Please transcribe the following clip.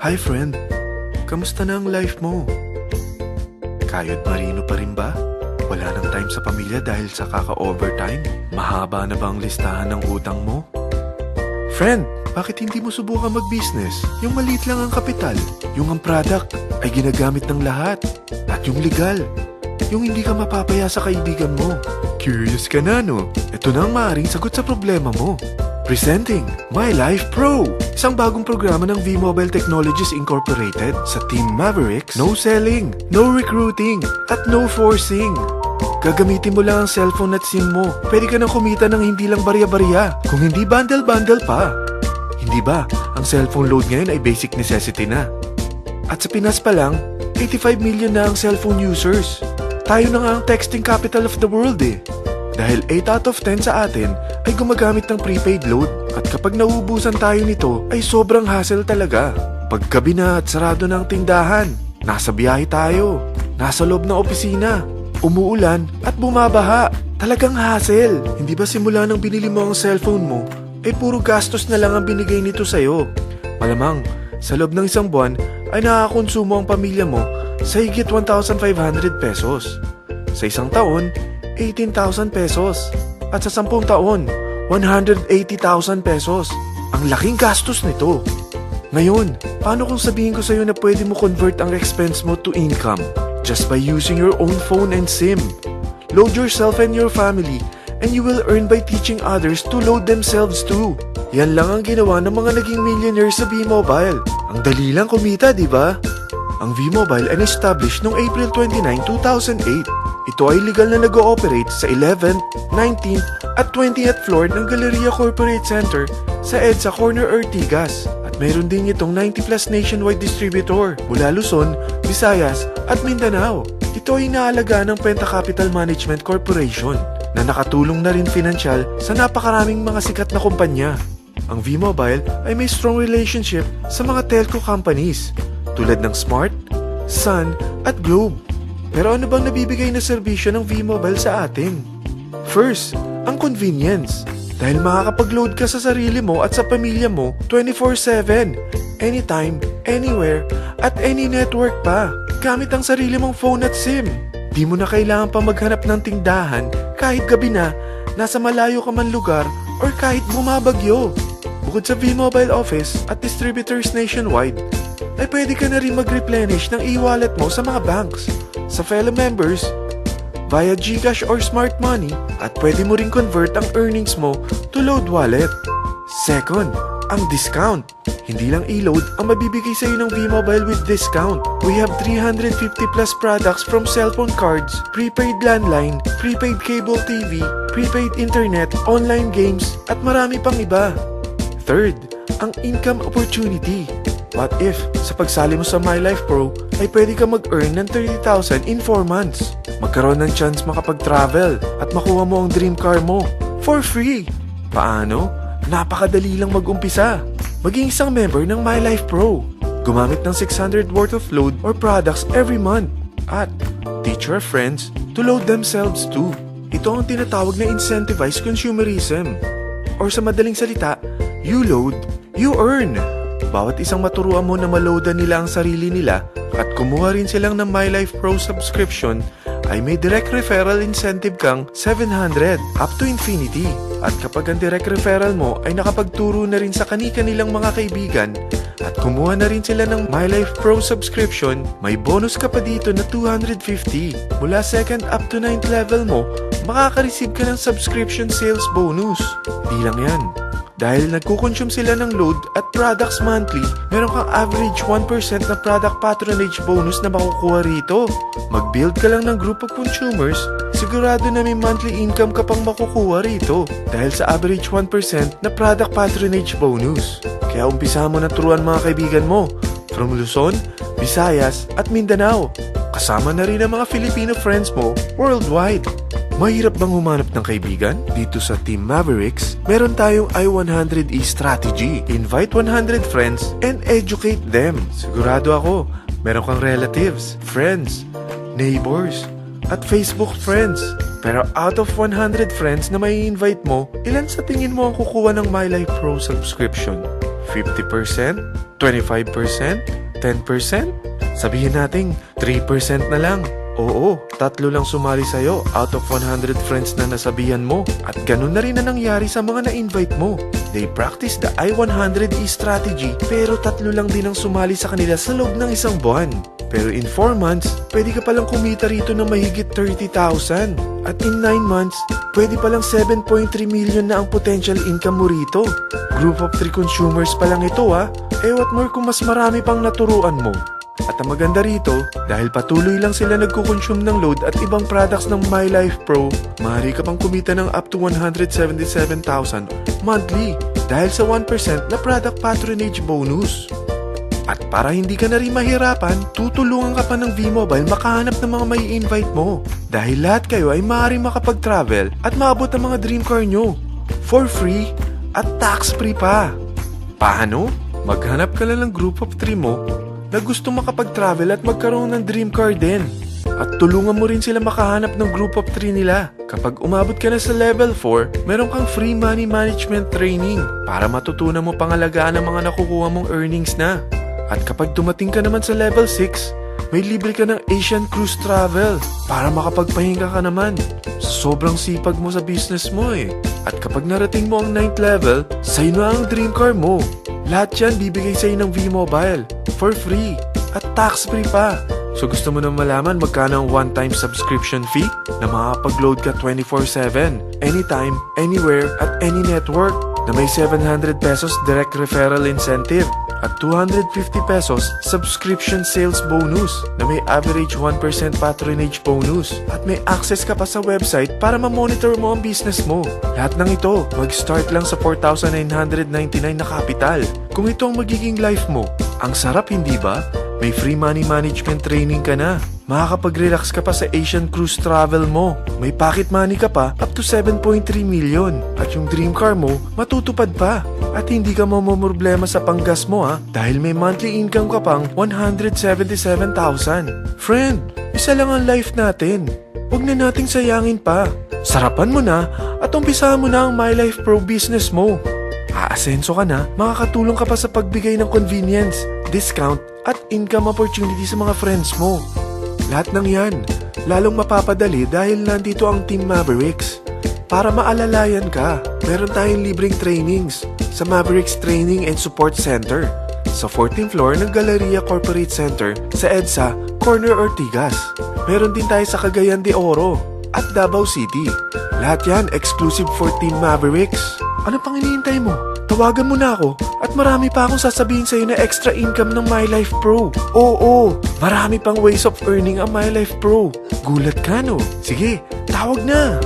Hi friend, kamusta na ang life mo? Kayod marino pa rin ba? Wala nang time sa pamilya dahil sa kaka-overtime? Mahaba na ba ang listahan ng utang mo? Friend, bakit hindi mo subukan mag-business? Yung maliit lang ang kapital, yung ang product ay ginagamit ng lahat, at yung legal, yung hindi ka mapapaya sa kaibigan mo. Curious ka na, no? Ito na ang maaaring sagot sa problema mo. Presenting My Life Pro, isang bagong programa ng V-Mobile Technologies Incorporated sa Team Mavericks. No selling, no recruiting, at no forcing. Gagamitin mo lang ang cellphone at SIM mo. Pwede ka nang kumita ng hindi lang barya-barya, kung hindi bundle-bundle pa. Hindi ba, ang cellphone load ngayon ay basic necessity na. At sa Pinas pa lang, 85 million na ang cellphone users. Tayo na nga ang texting capital of the world eh. Dahil 8 out of 10 sa atin ay gumagamit ng prepaid load. At kapag nauubusan tayo nito ay sobrang hassle talaga. Paggabi na at sarado ng tindahan, nasa biyahe tayo, nasa loob ng opisina, umuulan at bumabaha. Talagang hassle. Hindi ba simula nang binili mo ang cellphone mo, ay puro gastos na lang ang binigay nito sa'yo? Malamang, sa loob ng isang buwan ay nakakakonsumo ang pamilya mo sa higit 1,500 pesos. Sa isang taon, 18,000 pesos. At sa 10 taon, 180,000 pesos. Ang laking gastos nito. Ngayon, paano kung sabihin ko sa'yo na pwede mo convert ang expense mo to income just by using your own phone and SIM? Load yourself and your family and you will earn by teaching others to load themselves too. Yan lang ang ginawa ng mga naging millionaires sa V-Mobile. Ang dali lang kumita, di ba? Ang V-Mobile ay established noong April 29, 2008. Ito ay legal na nag-ooperate sa 11th, 19th at 20th floor ng Galleria Corporate Center sa EDSA Corner Ortigas. At mayroon din itong 90 plus nationwide distributor mula Luzon, Visayas at Mindanao. Ito ay inaalagaan ng Penta Capital Management Corporation na nakatulong na rin pinansyal sa napakaraming mga sikat na kumpanya. Ang V-Mobile ay may strong relationship sa mga telco companies tulad ng Smart, Sun at Globe. Pero ano bang nabibigay na serbisyo ng V-Mobile sa atin? First, ang convenience. Dahil makakapag-load ka sa sarili mo at sa pamilya mo 24/7, anytime, anywhere, at any network pa. Gamit ang sarili mong phone at SIM. Di mo na kailangan pa maghanap ng tindahan kahit gabi na, nasa malayo ka man lugar, or kahit bumabagyo. Bukod sa V-Mobile office at distributors nationwide, ay pwede ka na rin mag-replenish ng e-wallet mo sa mga banks, sa fellow members, via GCash or Smart Money, at pwede mo rin convert ang earnings mo to load wallet. Second, ang discount. Hindi lang e-load ang mabibigay sa iyo ng V-Mobile with discount. We have 350 plus products from cellphone cards, prepaid landline, prepaid cable TV, prepaid internet, online games, at marami pang iba. Third, ang income opportunity. What if, sa pagsali mo sa My Life Pro, ay pwede ka mag-earn ng 30,000 in 4 months? Magkaroon ng chance makapag-travel at makuha mo ang dream car mo for free. Paano? Napakadali lang mag-umpisa. Maging isang member ng My Life Pro. Gumamit ng 600 worth of load or products every month. At teach your friends to load themselves too. Ito ang tinatawag na incentivized consumerism. Or sa madaling salita, you load, you earn. Bawat isang maturuan mo na maloadan nila ang sarili nila at kumuha rin silang ng My Life Pro subscription, ay may direct referral incentive kang 700 up to infinity. At kapag ang direct referral mo ay nakapagturo na rin sa kani-kanilang mga kaibigan at kumuha na rin sila ng My Life Pro subscription, may bonus ka pa dito na 250. Mula 2nd up to 9th level mo, makaka-receive ka ng subscription sales bonus. Di lang yan. Dahil nagkukonsume sila ng load at products monthly, meron kang average 1% na product patronage bonus na makukuha rito. Mag-build ka lang ng group of consumers, sigurado na may monthly income ka pang makukuha rito dahil sa average 1% na product patronage bonus. Kaya umpisa mo na turuan mga kaibigan mo from Luzon, Visayas at Mindanao. Kasama na rin ang mga Filipino friends mo worldwide. Mahirap bang humanap ng kaibigan? Dito sa Team Mavericks, meron tayong I100E strategy. Invite 100 friends and educate them. Sigurado ako, meron kang relatives, friends, neighbors, at Facebook friends. Pero out of 100 friends na may invite mo, ilan sa tingin mo ang kukuha ng My Life Pro subscription? 50%? 25%? 10%? Sabihin natin 3% na lang. Oo, 3 lang sumali sa'yo out of 100 friends na nasabihan mo. At ganun na rin na nangyari sa mga na-invite mo. They practice the I-100E strategy pero 3 lang din ang sumali sa kanila sa loob ng isang buwan. Pero in 4 months, pwede ka palang kumita rito ng mahigit 30,000. At in 9 months, pwede palang 7.3 million na ang potential income mo rito. Group of 3 consumers pa lang ito what more kung mas marami pang naturuan mo. At ang maganda rito, dahil patuloy lang sila nagkukonsume ng load at ibang products ng MyLife Pro, maaari ka pang kumita ng up to 177,000 monthly dahil sa 1% na product patronage bonus. At para hindi ka na rin mahirapan, tutulungan ka pa ng V-Mobile makahanap ng mga may invite mo. Dahil lahat kayo ay maaaring makapag-travel at maabot ang mga dream car nyo. For free at tax-free pa. Paano? Maghanap ka lang ng group of 3 mo na gusto makapag-travel at magkaroon ng dream car din. At tulungan mo rin sila makahanap ng group of 3 nila. Kapag umabot ka na sa level 4, meron kang free money management training para matutunan mo pangalagaan ang mga nakukuha mong earnings na. At kapag dumating ka naman sa level 6, may libre ka ng Asian Cruise Travel para makapagpahinga ka naman. Sobrang sipag mo sa business mo At kapag narating mo ang 9th level, sa'yo na ang dream car mo. Lahat yan bibigay sa'yo ng V-Mobile for free at tax-free pa. So gusto mo na malaman magkano ang one-time subscription fee na makakapag-load ka 24/7, anytime, anywhere, at any network na may 700 pesos direct referral incentive at 250 pesos subscription sales bonus na may average 1% patronage bonus at may access ka pa sa website para ma-monitor mo ang business mo. Lahat ng ito, mag-start lang sa 4,999 na capital. Kung ito ang magiging life mo, ang sarap hindi ba? May free money management training ka na. Makakapag-relax ka pa sa Asian Cruise Travel mo. May pocket money ka pa up to 7.3 million. At yung dream car mo, matutupad pa. At hindi ka mamumroblema sa panggas mo dahil may monthly income ka pang 177,000. Friend, isa lang ang life natin. Huwag na nating sayangin pa. Sarapan mo na at umpisahan mo na ang MyLife Pro business mo. Aasenso ka na, makakatulong ka pa sa pagbigay ng convenience, discount, at income opportunity sa mga friends mo. Lahat ng yan, lalong mapapadali dahil nandito ang Team Mavericks. Para maalalayan ka, meron tayong libreng trainings sa Mavericks Training and Support Center sa 14th floor ng Galleria Corporate Center sa EDSA, Corner Ortigas. Meron din tayo sa Cagayan de Oro at Davao City. Lahat yan exclusive for Team Mavericks. Ano pang hinihintay mo? Tawagan mo na ako at marami pa akong sasabihin sa'yo na extra income ng MyLife Pro. Oo, marami pang ways of earning ang MyLife Pro. Gulat ka no? Sige, tawag na!